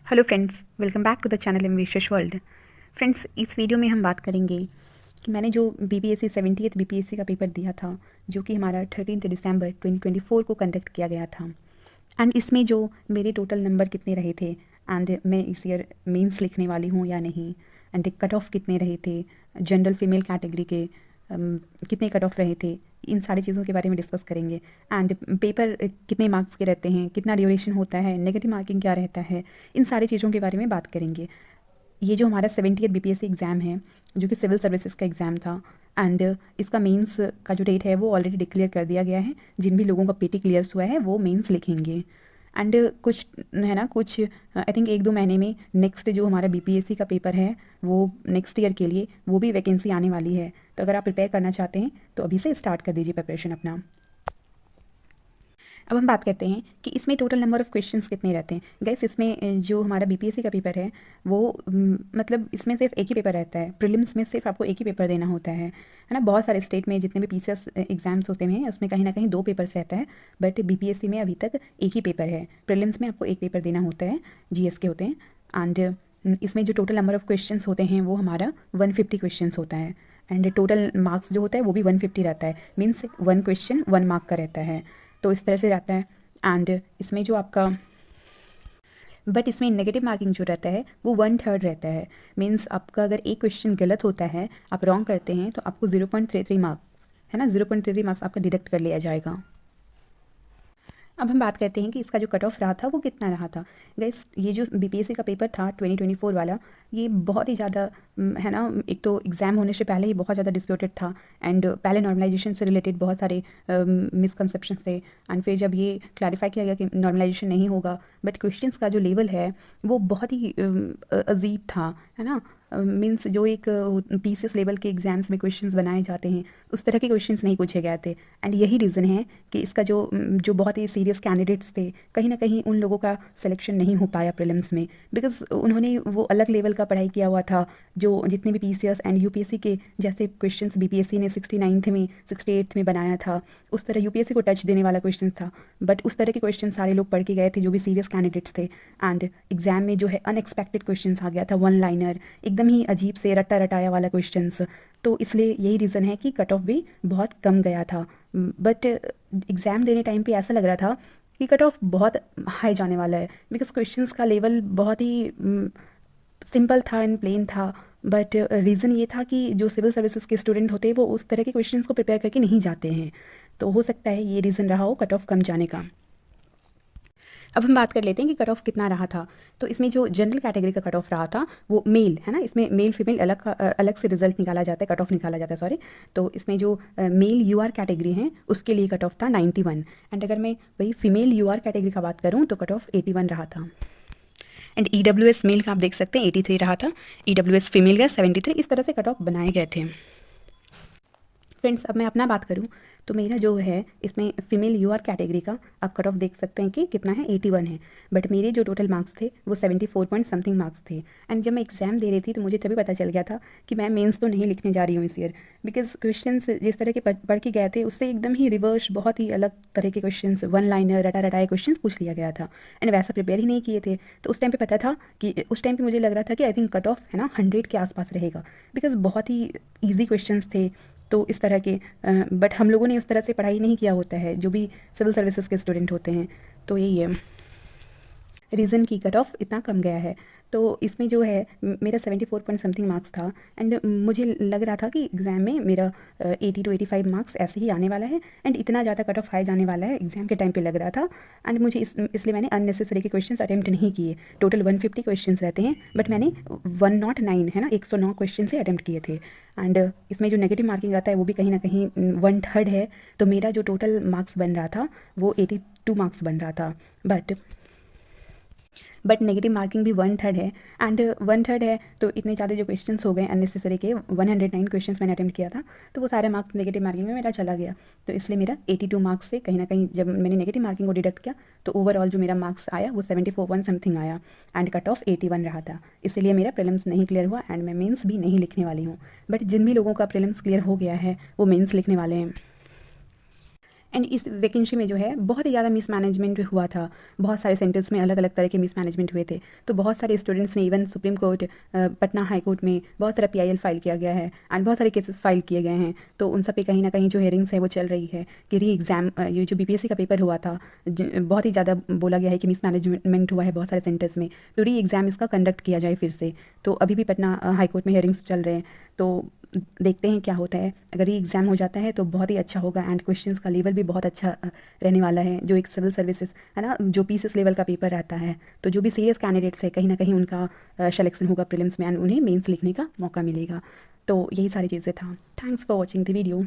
Hello friends, welcome back to the channel ambitious world. Friends, इस video में हम बात करेंगे कि मैंने जो बीपीएससी 70th बीपीएससी का पेपर दिया था, जो कि हमारा 13 दिसंबर 2024 को कंडक्ट किया गया था। एंड इसमें जो मेरे टोटल नंबर कितने रहे थे, एंड मैं इस ईयर मेंस लिखने वाली हूँ या नहीं, एंड कट ऑफ कितने रहे थे, जनरल फीमेल कैटेगरी के कितने कट ऑफ रहे थे, इन सारी चीज़ों के बारे में डिस्कस करेंगे। एंड पेपर कितने मार्क्स के रहते हैं, कितना ड्यूरेशन होता है, नेगेटिव मार्किंग क्या रहता है, इन सारी चीज़ों के बारे में बात करेंगे। ये जो हमारा 70th बीपीएससी एग्ज़ाम है, जो कि सिविल सर्विसेज का एग्ज़ाम था, एंड इसका मेंस का जो डेट है वो ऑलरेडी डिक्लेयर कर दिया गया है। जिन भी लोगों का पीटी क्लियर हुआ है वो मेंस लिखेंगे। एंड कुछ है ना, कुछ आई थिंक 1-2 महीने में नेक्स्ट जो हमारा बीपीएससी का पेपर है वो नेक्स्ट ईयर के लिए वो भी वैकेंसी आने वाली है। तो अगर आप प्रिपेयर करना चाहते हैं तो अभी से स्टार्ट कर दीजिए प्रिपरेशन अपना। अब हम बात करते हैं कि इसमें टोटल नंबर ऑफ़ क्वेश्चंस कितने रहते हैं। गाइस, इसमें जो हमारा बीपीएससी का पेपर है वो मतलब इसमें सिर्फ एक ही पेपर रहता है। प्रीलिम्स में सिर्फ आपको एक ही पेपर देना होता है ना। बहुत सारे स्टेट में जितने भी पीसीएस एग्जाम्स होते हैं उसमें कहीं ना कहीं 2 पेपर्स रहता है, बट बीपीएससी में अभी तक एक ही पेपर है। प्रीलिम्स में आपको एक पेपर देना होता है, जीएस के होते हैं। एंड इसमें जो टोटल नंबर ऑफ़ क्वेश्चंस होते हैं वो हमारा 150 क्वेश्चंस होता है। एंड टोटल मार्क्स जो होता है वो भी 150 रहता है, मीन्स 1 क्वेश्चन 1 मार्क का रहता है। तो इस तरह से रहता है। एंड इसमें जो आपका बट इसमें नेगेटिव मार्किंग जो रहता है वो 1/3 रहता है। मीन्स आपका अगर एक क्वेश्चन गलत होता है, आप रॉन्ग करते हैं, तो आपको 0.33 मार्क्स है ना, 0.33 मार्क्स आपका डिडक्ट कर लिया जाएगा। अब हम बात करते हैं कि इसका जो कट ऑफ रहा था वो कितना रहा था। गाइस, ये जो बीपीएससी का पेपर था 2024 वाला, ये बहुत ही ज़्यादा है ना, एक तो एग्ज़ाम होने से पहले ही बहुत ज़्यादा डिस्प्यूटेड था। एंड पहले नॉर्मलाइजेशन से रिलेटेड बहुत सारे मिसकंसेप्शन थे। एंड फिर जब ये क्लैरिफाई किया गया कि नॉर्मलाइजेशन नहीं होगा, बट क्वेश्चंस का जो लेवल है वो बहुत ही अजीब था, है ना। मीन्स जो एक पीसीएस लेवल के एग्ज़ाम्स में क्वेश्चंस बनाए जाते हैं उस तरह के क्वेश्चंस नहीं पूछे गए थे। एंड यही रीज़न है कि इसका जो बहुत ही सीरियस कैंडिडेट्स थे, कहीं ना कहीं उन लोगों का सिलेक्शन नहीं हो पाया प्रीलिम्स में, बिकॉज उन्होंने वो अलग लेवल का पढ़ाई किया हुआ था। जो जितने भी पीसीएस एंड यूपीएससी के जैसे क्वेश्चंस बीपीएससी ने 69th में 68th में बनाया था, उस तरह यूपीएससी को टच देने वाला क्वेश्चन था। बट उस तरह के क्वेश्चन सारे लोग पढ़ के गए थे जो भी सीरियस कैंडिडेट्स थे। एंड एग्जाम में जो है अनएक्सपेक्टेड क्वेश्चन आ गया था, 1 लाइनर, एकदम ही अजीब से रट्टा रटाया वाला क्वेश्चंस। तो इसलिए यही रीज़न है कि कट ऑफ भी बहुत कम गया था। बट एग्ज़ाम देने टाइम पे ऐसा लग रहा था कि कट ऑफ बहुत हाई जाने वाला है, बिकॉज क्वेश्चंस का लेवल बहुत ही सिंपल था एंड प्लेन था। बट रीज़न ये था कि जो सिविल सर्विसेज के स्टूडेंट होते हैं वो उस तरह के क्वेश्चंस को प्रिपेयर करके नहीं जाते हैं। तो हो सकता है ये रीज़न रहा हो कट ऑफ कम जाने का। अब हम बात कर लेते हैं कि कट ऑफ कितना रहा था। तो इसमें जो जनरल कैटेगरी का कट ऑफ रहा था वो मेल है ना, इसमें मेल फीमेल अलग से रिजल्ट निकाला जाता है, कट ऑफ निकाला जाता है, सॉरी। तो इसमें जो मेल यूआर कैटेगरी है उसके लिए कट ऑफ था 91। एंड अगर मैं वही फीमेल यूआर कैटेगरी का बात करूँ तो कट ऑफ 81 रहा था। एंड ईडब्ल्यूएस मेल का आप देख सकते हैं 83 रहा था, ईडब्ल्यूएस फीमेल का 73। इस तरह से कट ऑफ बनाए गए थे। फ्रेंड्स, अब मैं अपना बात करूं तो मेरा जो है इसमें फीमेल यूआर कैटेगरी का आप कट ऑफ देख सकते हैं कि कितना है, 81 है। बट मेरे जो टोटल मार्क्स थे वो 74 पॉइंट समथिंग मार्क्स थे। एंड जब मैं एग्जाम दे रही थी तो मुझे तभी पता चल गया था कि मैं मेंस तो नहीं लिखने जा रही हूँ इस ईयर, बिकॉज क्वेश्चंस जिस तरह के पढ़ के गए थे उससे एकदम ही रिवर्स, बहुत ही अलग तरह के क्वेश्चंस, 1 लाइनर रटा रटाए क्वेश्चंस पूछ लिया गया था। एंड वैसा प्रिपेयर ही नहीं किए थे। तो उस टाइम पे पता था कि उस टाइम पे मुझे लग रहा था कि आई थिंक कट ऑफ है ना 100 के आसपास रहेगा, बिकॉज बहुत ही ईजी क्वेश्चंस थे। तो इस तरह के बट हम लोगों ने उस तरह से पढ़ाई नहीं किया होता है जो भी सिविल सर्विसेज के स्टूडेंट होते हैं। तो यही है रीज़न की कट ऑफ इतना कम गया है। तो इसमें जो है मेरा 74 पॉइंट समथिंग मार्क्स था। एंड मुझे लग रहा था कि एग्ज़ाम में मेरा 80 to 85 मार्क्स ऐसे ही आने वाला है। एंड इतना ज़्यादा कट ऑफ हाई जाने वाला है एग्ज़ाम के टाइम पे लग रहा था। एंड मुझे इसलिए मैंने अननेसेसरी के क्वेश्चंस अटैम्प्ट नहीं किए। टोटल 150 क्वेश्चंस रहते हैं, बट मैंने 109 है ना, 109 क्वेश्चन से अटैम्प्ट किए थे। एंड इसमें जो नेगेटिव मार्किंग आता है वो भी कहीं ना कहीं 1/3 है। तो मेरा जो टोटल मार्क्स बन रहा था वो 82 मार्क्स बन रहा था। बट नेगेटिव मार्किंग भी 1/3 है। एंड 1/3 है तो इतने ज़्यादा जो क्वेश्चंस हो गए अननेसेसरी के, 109 क्वेश्चंस मैंने अटैम्प्ट किया था, तो वो सारे मार्क्स नेगेटिव मार्किंग में मेरा चला गया। तो इसलिए मेरा 82 मार्क्स से कहीं ना कहीं जब मैंने नेगेटिव मार्किंग को डिडक्ट किया तो ओवरऑल जो मेरा मार्क्स आया वो 74 पॉइंट समथिंग आया। एंड कट ऑफ 81 रहा था। इसलिए मेरा प्रीलिम्स नहीं क्लियर हुआ एंड मैं मेंस भी नहीं लिखने वाली हूँ। बट जिन भी लोगों का प्रीलिम्स क्लियर हो गया है वो मेंस लिखने वाले हैं। एंड इस वैकेंसी में जो है बहुत ही ज़्यादा मिसमैनेजमेंट हुआ था, बहुत सारे सेंटर्स में अलग अलग तरह के मिसमैनेजमेंट हुए थे। तो बहुत सारे स्टूडेंट्स ने even supreme court, Patna high court में बहुत सारा PIL फाइल किया गया है एंड बहुत सारे केसेस फाइल किए गए हैं। तो उन सब पे कहीं ना कहीं जो हेयरिंग्स है वो चल रही है कि री एग्ज़ाम, ये जो BPSC का पेपर हुआ था, बहुत ही ज़्यादा बोला गया है कि मिसमैनेजमेंट हुआ है बहुत सारे सेंटर्स में, तो री एग्ज़ाम इसका कंडक्ट किया जाए फिर से। तो अभी भी पटना हाई कोर्ट में हेयरिंग्स चल रहे हैं, तो देखते हैं क्या होता है। अगर ये एग्ज़ाम हो जाता है तो बहुत ही अच्छा होगा एंड क्वेश्चंस का लेवल भी बहुत अच्छा रहने वाला है। जो एक सिविल सर्विसेज है ना, जो PCS लेवल का पेपर रहता है, तो जो भी सीरियस कैंडिडेट्स है कहीं ना कहीं उनका सिलेक्शन होगा प्रीलिम्स में एंड उन्हें मेंस लिखने का मौका मिलेगा। तो यही सारी चीज़ें था। Thanks for watching the video.